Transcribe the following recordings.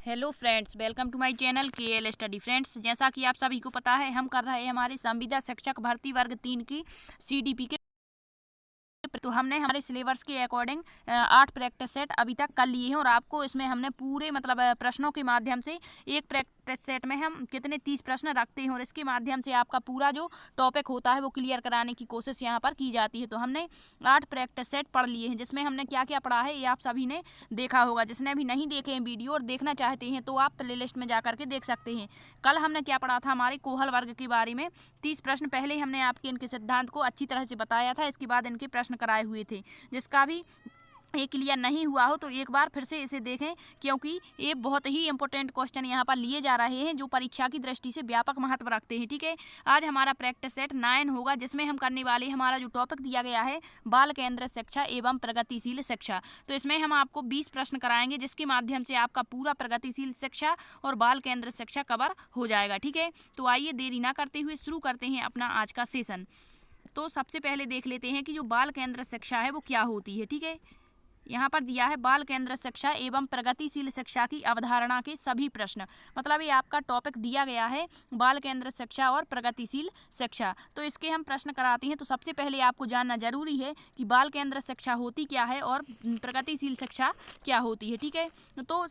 Hello friends, welcome to my channel KL स्टडी। Friends, जैसा कि आप सभी को पता है, हम कर रहे हैं हमारे संविदा शिक्षक भर्ती वर्ग 3 की CDP के। तो हमने हमारे सिलेबस के अकॉर्डिंग 8 प्रैक्टिस सेट अभी तक कर लिए हैं और आपको इसमें हमने पूरे प्रश्नों के माध्यम से एक प्रैक्टिस सेट में हम कितने 30 प्रश्न रखते हैं और इसके माध्यम से आपका पूरा जो टॉपिक होता है वो क्लियर कराने की कोशिश यहाँ पर की जाती है। तो हमने 8 प्रैक्टिस सेट पढ़ लिए हैं, जिसमें हमने क्या क्या पढ़ा है ये आप सभी ने देखा होगा। जिसने अभी नहीं देखे हैं वीडियो और देखना चाहते हैं तो आप प्लेलिस्ट में जा करके देख सकते हैं। कल हमने क्या पढ़ा था, हमारे कोहल वर्ग के बारे में 30 प्रश्न पहले हमने आपके इनके सिद्धांत को अच्छी तरह से बताया था। इसके बाद इनके प्रश्न कराए हुए थे। जिसका भी ये क्लियर नहीं हुआ हो तो एक बार फिर से इसे देखें, क्योंकि ये बहुत ही इंपॉर्टेंट क्वेश्चन यहाँ पर लिए जा रहे हैं जो परीक्षा की दृष्टि से व्यापक महत्व रखते हैं। ठीक है, आज हमारा प्रैक्टिस सेट 9 होगा, जिसमें हम करने वाले हमारा जो टॉपिक दिया गया है बाल केंद्रित शिक्षा एवं प्रगतिशील शिक्षा। तो इसमें हम आपको 20 प्रश्न कराएंगे, जिसके माध्यम से आपका पूरा प्रगतिशील शिक्षा और बाल केंद्रित शिक्षा कवर हो जाएगा। ठीक है, तो आइए देरी ना करते हुए शुरू करते हैं अपना आज का सेशन। तो सबसे पहले देख लेते हैं कि जो बाल केंद्रित शिक्षा है वो क्या होती है। ठीक है, यहाँ पर दिया है बाल केंद्रित शिक्षा एवं प्रगतिशील शिक्षा की अवधारणा के सभी प्रश्न। मतलब ये आपका टॉपिक दिया गया है बाल केंद्रित शिक्षा और प्रगतिशील शिक्षा। तो इसके हम प्रश्न कराते हैं। तो सबसे पहले आपको जानना जरूरी है कि बाल केंद्रित शिक्षा होती क्या है और प्रगतिशील शिक्षा क्या होती है। ठीक है, तो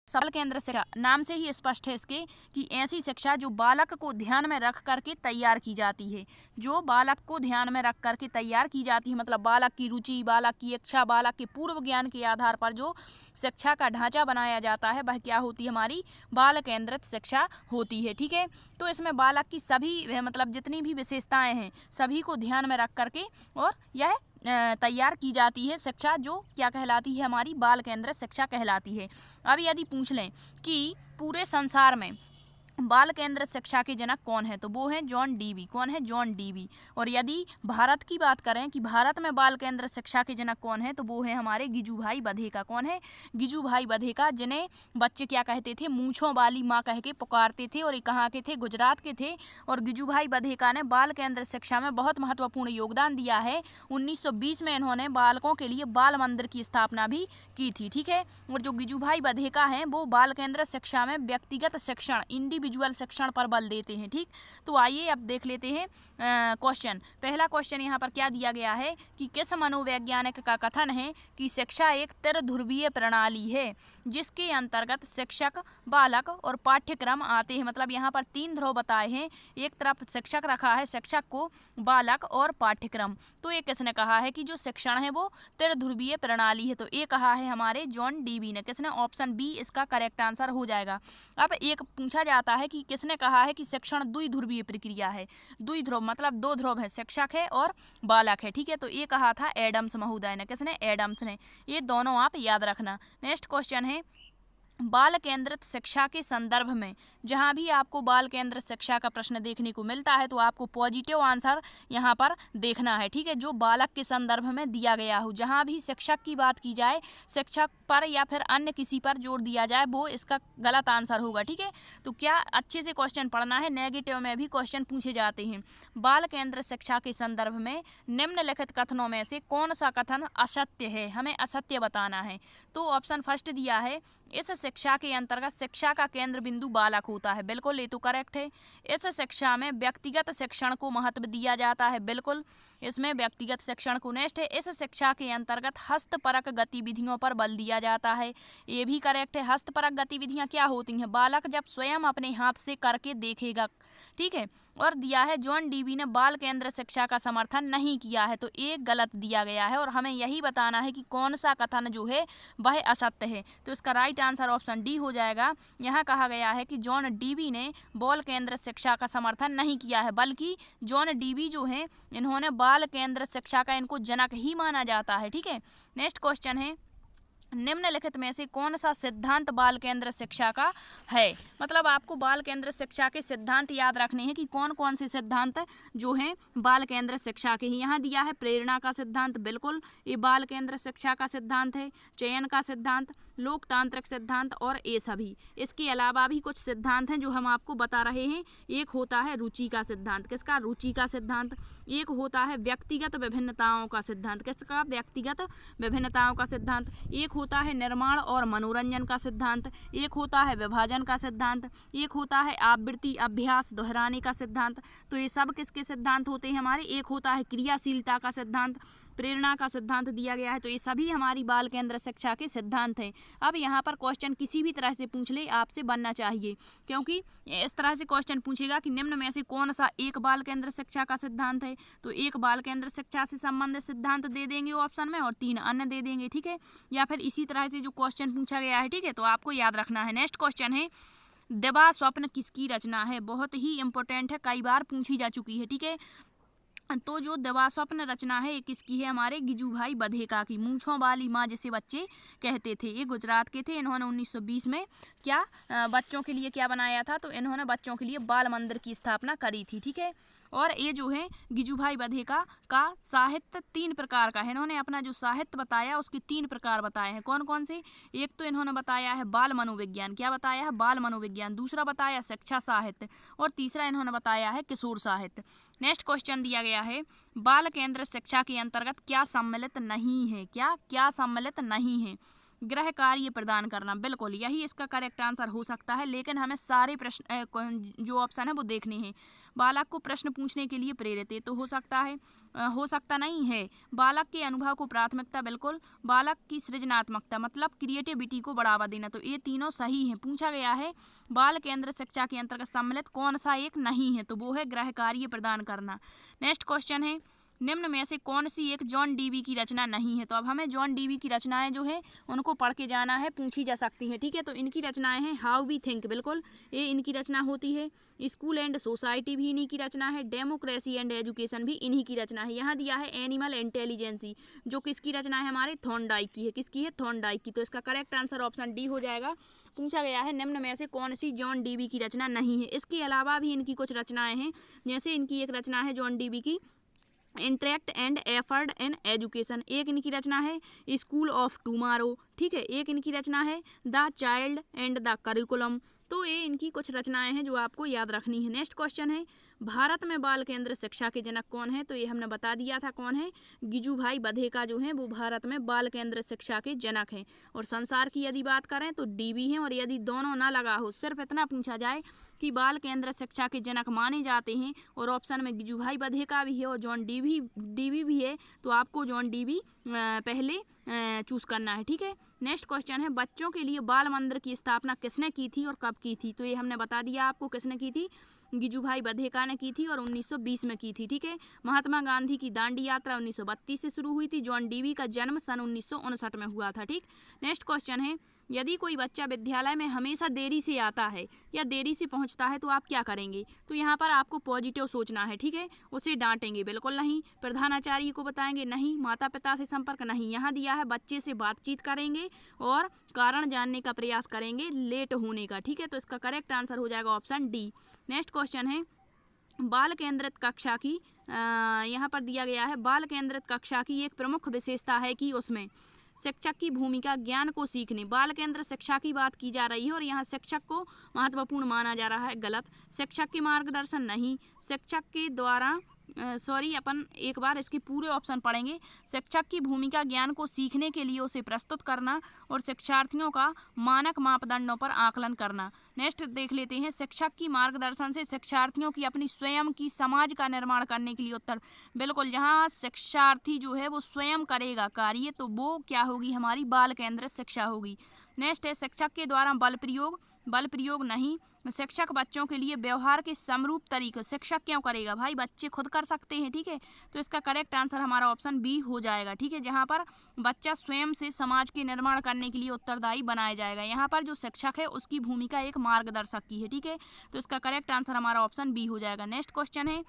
बाल केंद्रित शिक्षा नाम से ही स्पष्ट है इसके कि ऐसी शिक्षा जो बालक को ध्यान में रख करके तैयार की जाती है। जो बालक को ध्यान में रख करके तैयार की जाती है, मतलब बालक की रुचि, बालक की इच्छा, बालक के पूर्व ज्ञान के आधार पर जो शिक्षा का ढांचा बनाया जाता है वह क्या होती है, हमारी बाल केंद्रित शिक्षा होती है। ठीक है, तो इसमें बालक की सभी जितनी भी विशेषताएं हैं सभी को ध्यान में रख करके और यह तैयार की जाती है शिक्षा, जो क्या कहलाती है, हमारी बाल केंद्रित शिक्षा कहलाती है। अब यदि पूछ लें कि पूरे संसार में बाल केंद्रित शिक्षा के जनक कौन है, तो वो है जॉन डीवी। कौन है? John Dewey. और यदि भारत की बात करें कि भारत में बाल केंद्रित शिक्षा के जनक कौन है, तो वो है हमारे गिजुभाई बधेका। कौन है? गिजुभाई बधेका, जिन्हें बच्चे क्या कहते थे, मूंछों वाली माँ कह के पुकारते थे और ये कहाँ के थे, गुजरात के थे। और गिजुभाई बधेका ने बाल केंद्रित शिक्षा में बहुत महत्वपूर्ण योगदान दिया है। 1920 में इन्होंने बालकों के लिए बाल मंदिर की स्थापना भी की थी। ठीक है, और जो गिजुभाई बधेका हैं वो बाल केंद्रित शिक्षा में व्यक्तिगत शिक्षण, इंडिविजुअल शिक्षण पर बल देते हैं। ठीक, तो आइए अब देख लेते हैं क्वेश्चन। पहला क्वेश्चन यहाँ पर क्या दिया गया है कि किस मनोवैज्ञानिक का कथन है कि शिक्षा एक त्रिध्रुवीय प्रणाली है जिसके अंतर्गत शिक्षक, बालक और पाठ्यक्रम आते हैं। मतलब यहाँ पर 3 ध्रुव बताए हैं, एक तरफ शिक्षक रखा है, शिक्षक को, बालक और पाठ्यक्रम। तो ये किसने कहा है कि जो शिक्षण है वो त्रिध्रुवीय प्रणाली है, तो ये कहा है हमारे जॉन डीवी ने। किसने? ऑप्शन बी इसका करेक्ट आंसर हो जाएगा। अब एक पूछा जाता है कि किसने कहा है कि शिक्षण द्विध्रुवीय प्रक्रिया है। द्विध्रुव मतलब 2 ध्रुव है, शिक्षक है और बालक है। ठीक है, तो ये कहा था एडम्स महोदय ने। किसने? एडम्स ने। ये दोनों आप याद रखना। नेक्स्ट क्वेश्चन है बाल केंद्रित शिक्षा के संदर्भ में। जहाँ भी आपको बाल केंद्रित शिक्षा का प्रश्न देखने को मिलता है तो आपको पॉजिटिव आंसर यहाँ पर देखना है। ठीक है, जो बालक के संदर्भ में दिया गया हो। जहाँ भी शिक्षक की बात की जाए, शिक्षक पर या फिर अन्य किसी पर जोर दिया जाए, वो इसका गलत आंसर होगा। ठीक है, तो क्या अच्छे से क्वेश्चन पढ़ना है, नेगेटिव में भी क्वेश्चन पूछे जाते हैं। बाल केंद्रित शिक्षा के संदर्भ में निम्नलिखित कथनों में से कौन सा कथन असत्य है, हमें असत्य बताना है। तो ऑप्शन फर्स्ट दिया है, इस शिक्षा के अंतर्गत शिक्षा का केंद्र बिंदु बालक होता है। बिल्कुल, ये तो करेक्ट है। इस शिक्षा में व्यक्तिगत शिक्षण को महत्व दिया जाता है। बिल्कुल, इसमें व्यक्तिगत शिक्षण को। नेक्स्ट है, इस शिक्षा के अंतर्गत हस्तपरक गतिविधियों पर बल दिया जाता है। ये भी करेक्ट है। हस्तपरक गतिविधियां क्या होती हैं? बालक जब स्वयं अपने हाथ से करके देखेगा। ठीक है, और दिया है जॉन डीवी ने बाल केंद्रित शिक्षा का समर्थन नहीं किया है, तो एक गलत दिया गया है और हमें यही बताना है कि कौन सा कथन जो है वह असत्य है। तो इसका राइट आंसर ऑप्शन डी हो जाएगा। यहाँ कहा गया है कि जॉन डीवी ने बाल केंद्रित शिक्षा का समर्थन नहीं किया है, बल्कि जॉन डीवी जो है इन्होंने बाल केंद्रित शिक्षा का इनको जनक ही माना जाता है। ठीक है, नेक्स्ट क्वेश्चन है, निम्नलिखित में से कौन सा सिद्धांत बाल केंद्रित शिक्षा का है। मतलब आपको बाल केंद्रित शिक्षा के सिद्धांत याद रखने हैं कि कौन कौन से सिद्धांत जो हैं बाल केंद्रित शिक्षा के ही। यहाँ दिया है प्रेरणा का सिद्धांत, बिल्कुल ये बाल केंद्रित शिक्षा का सिद्धांत है। चयन का सिद्धांत, लोकतांत्रिक सिद्धांत और ये सभी। इसके अलावा भी कुछ सिद्धांत हैं जो हम आपको बता रहे हैं। एक होता है रुचि का सिद्धांत। किसका? रुचि का सिद्धांत। एक होता है व्यक्तिगत विभिन्नताओं का सिद्धांत। किसका? व्यक्तिगत विभिन्नताओं का सिद्धांत। एक होता है निर्माण और मनोरंजन का सिद्धांत, एक होता है विभाजन का सिद्धांत, एक होता है आवृत्ति अभ्यास दोहराने का सिद्धांत। तो ये सब किसके सिद्धांत होते हैं हमारे? एक होता है क्रियाशीलता का सिद्धांत, प्रेरणा का सिद्धांत दिया गया है। तो ये सभी हमारी बाल केंद्र शिक्षा के सिद्धांत हैं। अब यहाँ पर क्वेश्चन किसी भी तरह से पूछ ले आपसे बनना चाहिए, क्योंकि इस तरह से क्वेश्चन पूछेगा कि निम्न में से कौन सा एक बाल केंद्र शिक्षा का सिद्धांत है। तो एक बाल केंद्र शिक्षा से संबंधित सिद्धांत दे देंगे ऑप्शन में और 3 अन्य दे देंगे, ठीक है। या फिर इसी तरह से जो क्वेश्चन पूछा गया है, ठीक है, तो आपको याद रखना है। नेक्स्ट क्वेश्चन है दिवा स्वप्न किसकी रचना है? बहुत ही इंपॉर्टेंट है, कई बार पूछी जा चुकी है, ठीक है। तो जो दिवा स्वप्न रचना है ये किसकी है? हमारे गिजुभाई बधेका की। मूंछों वाली माँ जिसे बच्चे कहते थे, ये गुजरात के थे। इन्होंने 1920 में क्या बच्चों के लिए क्या बनाया था? तो इन्होंने बच्चों के लिए बाल मंदिर की स्थापना करी थी, ठीक है। और ये जो है गिजुभाई बधेका का साहित्य 3 प्रकार का है। इन्होंने अपना जो साहित्य बताया उसके 3 प्रकार बताए हैं। कौन कौन से? एक तो इन्होंने बताया है बाल मनोविज्ञान। क्या बताया है? बाल मनोविज्ञान। दूसरा बताया शिक्षा साहित्य और तीसरा इन्होंने बताया है किशोर साहित्य। नेक्स्ट क्वेश्चन दिया गया है बाल केंद्र शिक्षा के अंतर्गत क्या सम्मिलित नहीं है? क्या सम्मिलित नहीं है? गृह कार्य प्रदान करना, बिल्कुल यही इसका करेक्ट आंसर हो सकता है, लेकिन हमें सारे प्रश्न जो ऑप्शन है वो देखने हैं। बालक को प्रश्न पूछने के लिए प्रेरित, तो हो सकता है, हो सकता नहीं है। बालक के अनुभव को प्राथमिकता, बिल्कुल। बालक की सृजनात्मकता मतलब क्रिएटिविटी को बढ़ावा देना, तो ये तीनों सही हैं। पूछा गया है बाल केंद्र शिक्षा के अंतर्गत सम्मिलित कौन सा एक नहीं है? तो वो है गृह कार्य प्रदान करना। नेक्स्ट क्वेश्चन है निम्न में से कौन सी एक जॉन डीवी की रचना नहीं है? तो अब हमें जॉन डीवी की रचनाएं जो है उनको पढ़ के जाना है, पूछी जा सकती हैं, ठीक है। तो इनकी रचनाएं हैं हाउ वी थिंक, बिल्कुल ये इनकी रचना होती है। स्कूल एंड सोसाइटी भी इन्हीं की रचना है। डेमोक्रेसी एंड एजुकेशन भी इन्हीं की रचना है। यहाँ दिया है एनिमल इंटेलिजेंसी, जो किसकी रचना है? हमारे थॉर्नडाइक की है। किसकी है? थॉर्नडाइक की। तो इसका करेक्ट आंसर ऑप्शन डी हो जाएगा। पूछा गया है निम्न में से कौन सी जॉन डीवी की रचना नहीं है? इसके अलावा भी इनकी कुछ रचनाएं हैं, जैसे इनकी एक रचना है जॉन डीवी की interact and effort in education, एक इनकी रचना है स्कूल ऑफ टुमारो, ठीक है। एक इनकी रचना है the child and the curriculum. तो ये इनकी कुछ रचनाएं हैं जो आपको याद रखनी है। नेक्स्ट क्वेश्चन है भारत में बाल केंद्र शिक्षा के जनक कौन है? तो ये हमने बता दिया था कौन है, गिजुभाई बधेका जो है वो भारत में बाल केंद्र शिक्षा के जनक हैं। और संसार की यदि बात करें तो डीवी हैं। और यदि दोनों ना लगा हो, सिर्फ इतना पूछा जाए कि बाल केंद्र शिक्षा के जनक माने जाते हैं और ऑप्शन में गिजुभाई बधेका भी है और जॉन डीवी भी है, तो आपको जॉन डीवी पहले चूज करना है, ठीक है। नेक्स्ट क्वेश्चन है बच्चों के लिए बाल मंदिर की स्थापना किसने की थी और कब की थी? तो ये हमने बता दिया आपको किसने की थी, गिजुभाई बधेका ने की थी और 1920 में की थी, ठीक है। महात्मा गांधी की दांडी यात्रा 1932 से शुरू हुई थी। जॉन डीवी का जन्म सन 1959 में हुआ था, ठीक। नेक्स्ट क्वेश्चन है यदि कोई बच्चा विद्यालय में हमेशा देरी से आता है या देरी से पहुंचता है तो आप क्या करेंगे? तो यहाँ पर आपको पॉजिटिव सोचना है, ठीक है। उसे डांटेंगे, बिल्कुल नहीं। प्रधानाचार्य को बताएंगे, नहीं। माता पिता से संपर्क, नहीं। यहाँ दिया है बच्चे से बातचीत करेंगे और कारण जानने का प्रयास करेंगे लेट होने का, ठीक है। तो इसका करेक्ट आंसर हो जाएगा ऑप्शन डी। नेक्स्ट क्वेश्चन है बाल केंद्रित कक्षा की यहाँ पर दिया गया है बाल केंद्रित कक्षा की एक प्रमुख विशेषता है कि उसमें शिक्षक की भूमिका ज्ञान को सीखने, बाल केंद्र शिक्षा की बात की जा रही है और यहाँ शिक्षक को महत्वपूर्ण माना जा रहा है, गलत। शिक्षक के मार्गदर्शन, नहीं। शिक्षक के द्वारा अपन एक बार इसके पूरे ऑप्शन पढ़ेंगे। शिक्षक की भूमिका ज्ञान को सीखने के लिए उसे प्रस्तुत करना और शिक्षार्थियों का मानक मापदंडों पर आकलन करना। नेक्स्ट देख लेते हैं शिक्षक की मार्गदर्शन से शिक्षार्थियों की अपनी स्वयं की समाज का निर्माण करने के लिए उत्तर, बिल्कुल जहाँ शिक्षार्थी जो है वो स्वयं करेगा कार्य तो वो क्या होगी, हमारी बाल केंद्रित शिक्षा होगी। नेक्स्ट है शिक्षक के द्वारा बल प्रयोग नहीं। शिक्षक बच्चों के लिए व्यवहार के समरूप तरीके, शिक्षक क्यों करेगा भाई, बच्चे खुद कर सकते हैं, ठीक है। तो इसका करेक्ट आंसर हमारा ऑप्शन बी हो जाएगा, ठीक है। जहाँ पर बच्चा स्वयं से समाज के निर्माण करने के लिए उत्तरदायी बनाया जाएगा। यहाँ पर जो शिक्षक है उसकी भूमिका एक मार्गदर्शक की है, ठीक है। तो इसका करेक्ट आंसर हमारा ऑप्शन बी हो जाएगा। नेक्स्ट क्वेश्चन है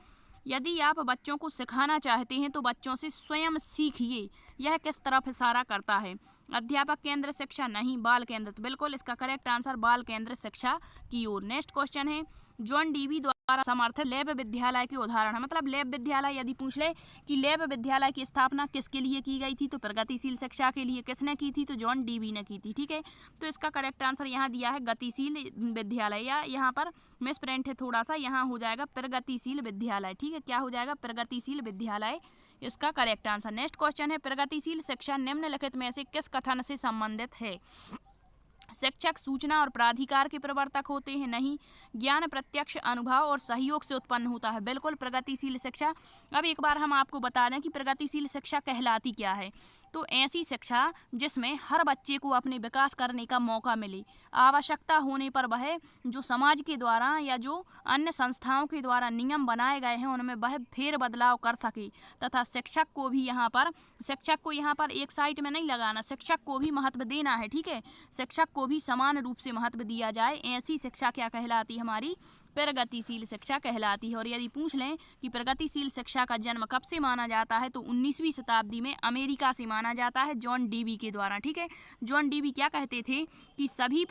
यदि आप बच्चों को सिखाना चाहते हैं तो बच्चों से स्वयं सीखिए, यह किस तरफ इशारा करता है? अध्यापक केंद्र शिक्षा, नहीं। बाल केंद्रित, बिल्कुल इसका करेक्ट आंसर बाल केंद्र शिक्षा की ओर। नेक्स्ट क्वेश्चन है जॉन डीवी द्वारा समर्थित लैब विद्यालय के उदाहरण है, मतलब लैब विद्यालय यदि पूछ ले कि लैब विद्यालय की स्थापना किसके लिए की गई थी तो प्रगतिशील शिक्षा के लिए। किसने की थी? तो जॉन डीवी ने की थी, ठीक है। तो इसका करेक्ट आंसर यहाँ दिया है गतिशील विद्यालय, या यहाँ पर मिस प्रिंट है थोड़ा सा, यहाँ हो जाएगा प्रगतिशील विद्यालय, ठीक है। क्या हो जाएगा? प्रगतिशील विद्यालय इसका करेक्ट आंसर। नेक्स्ट क्वेश्चन है, प्रगतिशील शिक्षा निम्नलिखित में से किस कथन से संबंधित है? शिक्षक सूचना और प्राधिकार के प्रवर्तक होते हैं? नहीं। ज्ञान प्रत्यक्ष अनुभव और सहयोग से उत्पन्न होता है? बिल्कुल। प्रगतिशील शिक्षा, अब एक बार हम आपको बता दें कि प्रगतिशील शिक्षा कहलाती क्या है। तो ऐसी शिक्षा जिसमें हर बच्चे को अपने विकास करने का मौका मिले, आवश्यकता होने पर वह जो समाज के द्वारा या जो अन्य संस्थाओं के द्वारा नियम बनाए गए हैं उनमें वह फेर बदलाव कर सके, तथा शिक्षक को यहाँ पर एक साइड में नहीं लगाना, शिक्षक को भी महत्व देना है। ठीक है, शिक्षक को भी समान रूप से महत्व दिया जाए, ऐसी शिक्षा क्या कहलाती है? हमारी प्रगतिशील शिक्षा कहलाती है। और यदि पूछ लें कि प्रगतिशील शिक्षा का जन्म कब से माना जाता है, तो 19वीं शताब्दी में अमेरिका से माना जाता है, जॉन डीवी के द्वारा। ठीक है, जॉन डीवी क्या कहते थे कि सभी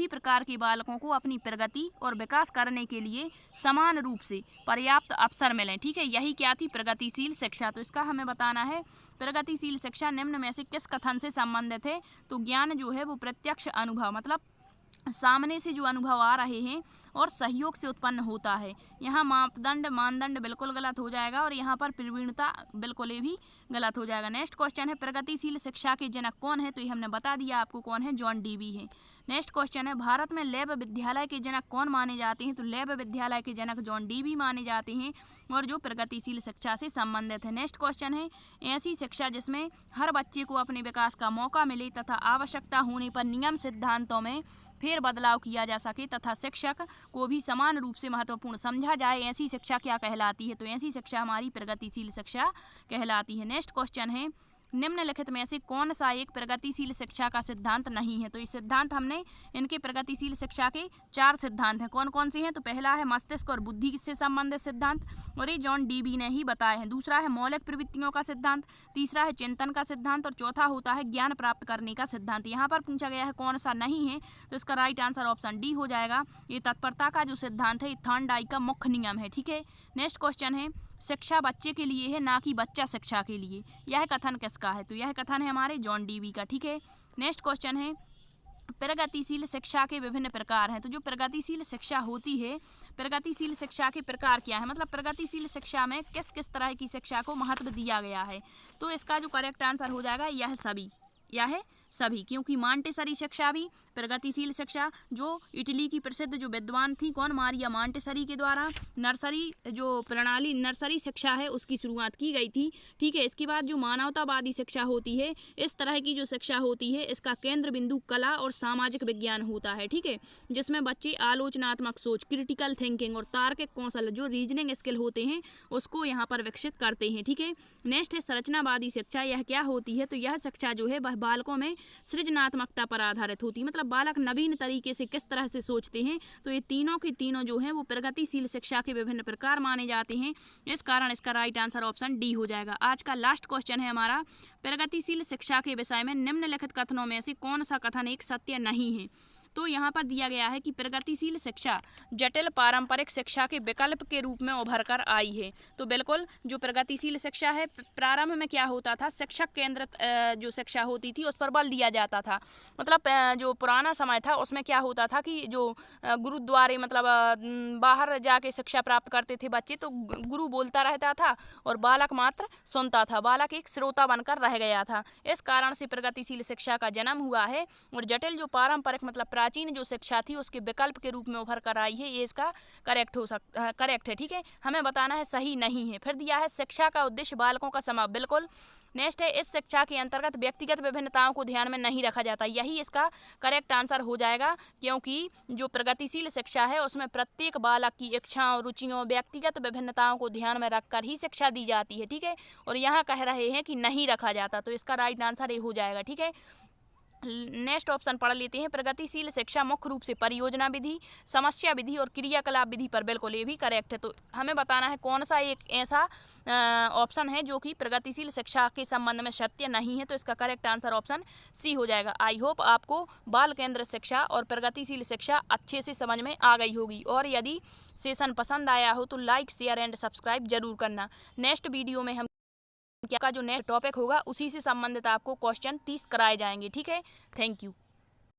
प्रकार के बालकों को अपनी प्रगति और विकास करने के लिए समान रूप से पर्याप्त अवसर मिलें। ठीक है, यही क्या थी? प्रगतिशील शिक्षा। तो इसका हमें बताना है प्रगतिशील शिक्षा निम्न में से किस कथन से संबंधित है? तो ज्ञान जो है वो प्रत्यक्ष अनुभव, मतलब सामने से जो अनुभव आ रहे हैं, और सहयोग से उत्पन्न होता है। यहाँ मानदंड बिल्कुल गलत हो जाएगा, और यहाँ पर प्रवीणता बिल्कुल ये भी गलत हो जाएगा। नेक्स्ट क्वेश्चन है, प्रगतिशील शिक्षा के जनक कौन है? तो ये हमने बता दिया आपको कौन है, जॉन डीवी है। नेक्स्ट क्वेश्चन है, भारत में लैब विद्यालय के जनक कौन माने जाते हैं? तो लैब विद्यालय के जनक जॉन डीवी माने जाते हैं, और जो प्रगतिशील शिक्षा से संबंधित है। नेक्स्ट क्वेश्चन है, ऐसी शिक्षा जिसमें हर बच्चे को अपने विकास का मौका मिले तथा आवश्यकता होने पर नियम सिद्धांतों में फेर बदलाव किया जा सके तथा शिक्षक को भी समान रूप से महत्वपूर्ण समझा जाए, ऐसी शिक्षा क्या कहलाती है? तो ऐसी शिक्षा हमारी प्रगतिशील शिक्षा कहलाती है। नेक्स्ट क्वेश्चन है, निम्नलिखित में से कौन सा एक प्रगतिशील शिक्षा का सिद्धांत नहीं है? तो ये सिद्धांत हमने इनके प्रगतिशील शिक्षा के 4 सिद्धांत हैं। कौन कौन से हैं? तो पहला है मस्तिष्क और बुद्धि से संबंधित सिद्धांत, और ये जॉन डीवी ने ही बताए हैं। दूसरा है मौलिक प्रवृत्तियों का सिद्धांत, तीसरा है चिंतन का सिद्धांत, और चौथा होता है ज्ञान प्राप्त करने का सिद्धांत। यहाँ पर पूछा गया है कौन सा नहीं है, तो इसका राइट आंसर ऑप्शन डी हो जाएगा। ये तत्परता का जो सिद्धांत है, थॉर्नडाइक का मुख्य नियम है। ठीक है, नेक्स्ट क्वेश्चन है, शिक्षा बच्चे के लिए है ना कि बच्चा शिक्षा के लिए, यह कथन किसका है? तो यह कथन है हमारे जॉन डीवी का। ठीक है, नेक्स्ट क्वेश्चन है, प्रगतिशील शिक्षा के विभिन्न प्रकार हैं। तो जो प्रगतिशील शिक्षा होती है, प्रगतिशील शिक्षा के प्रकार क्या है, मतलब प्रगतिशील शिक्षा में किस किस तरह की शिक्षा को महत्व दिया गया है? तो इसका जो करेक्ट आंसर हो जाएगा यह सभी, क्योंकि मॉन्टेसरी शिक्षा भी प्रगतिशील शिक्षा, जो इटली की प्रसिद्ध जो विद्वान थी, कौन? मारिया मॉन्टेसरी के द्वारा नर्सरी शिक्षा है उसकी शुरुआत की गई थी। ठीक है, इसके बाद जो मानवतावादी शिक्षा होती है, इस तरह की जो शिक्षा होती है, इसका केंद्र बिंदु कला और सामाजिक विज्ञान होता है। ठीक है, जिसमें बच्चे आलोचनात्मक सोच, क्रिटिकल थिंकिंग और तार्किक कौशल, जो रीजनिंग स्किल होते हैं, उसको यहाँ पर विकसित करते हैं। ठीक है, नेक्स्ट है संरचनावादी शिक्षा। यह क्या होती है? तो यह शिक्षा जो है वह बालकों में सृजनात्मकता पर आधारित होती है, मतलब बालक नवीन तरीके से किस तरह से सोचते हैं। तो ये तीनों के तीनों जो हैं वो प्रगतिशील शिक्षा के विभिन्न प्रकार माने जाते हैं, इस कारण इसका राइट आंसर ऑप्शन डी हो जाएगा। आज का लास्ट क्वेश्चन है हमारा, प्रगतिशील शिक्षा के विषय में निम्नलिखित कथनों में से कौन सा कथन एक सत्य नहीं है? तो यहाँ पर दिया गया है कि प्रगतिशील शिक्षा जटिल पारंपरिक शिक्षा के विकल्प के रूप में उभर कर आई है। तो बिल्कुल, जो प्रगतिशील शिक्षा है, प्रारंभ में क्या होता था, शिक्षक केंद्रित जो शिक्षा होती थी उस पर बल दिया जाता था। मतलब जो पुराना समय था उसमें क्या होता था कि जो गुरुद्वारे, मतलब बाहर जाके शिक्षा प्राप्त करते थे बच्चे, तो गुरु बोलता रहता था और बालक मात्र सुनता था, बालक एक श्रोता बनकर रह गया था। इस कारण से प्रगतिशील शिक्षा का जन्म हुआ है, और जटिल जो पारंपरिक मतलब प्राचीन जो शिक्षा थी उसके विकल्प के रूप में उभर कर आई है। ये इसका करेक्ट है। ठीक है, हमें बताना है सही नहीं है। फिर दिया है शिक्षा का उद्देश्य बालकों का समावेश, बिल्कुल। नेक्स्ट है, इस शिक्षा के अंतर्गत व्यक्तिगत विभिन्नताओं को ध्यान में नहीं रखा जाता, यही इसका करेक्ट आंसर हो जाएगा, क्योंकि जो प्रगतिशील शिक्षा है उसमें प्रत्येक बालक की इच्छाओं, रुचियों, व्यक्तिगत विभिन्नताओं को ध्यान में रखकर ही शिक्षा दी जाती है। ठीक है, और यहाँ कह रहे हैं कि नहीं रखा जाता, तो इसका राइट आंसर ये हो जाएगा। ठीक है, नेक्स्ट ऑप्शन पढ़ लेते हैं, प्रगतिशील शिक्षा मुख्य रूप से परियोजना विधि, समस्या विधि और क्रियाकलाप विधि पर, बिल्कुल ये भी करेक्ट है। तो हमें बताना है कौन सा एक ऐसा ऑप्शन है जो कि प्रगतिशील शिक्षा के संबंध में सत्य नहीं है, तो इसका करेक्ट आंसर ऑप्शन सी हो जाएगा। आई होप आपको बाल केंद्र शिक्षा और प्रगतिशील शिक्षा अच्छे से समझ में आ गई होगी, और यदि सेशन पसंद आया हो तो लाइक, शेयर एंड सब्सक्राइब जरूर करना। नेक्स्ट वीडियो में हम क्या का जो नेक्स्ट टॉपिक होगा उसी से संबंधित आपको क्वेश्चन 30 कराए जाएंगे। ठीक है, थैंक यू।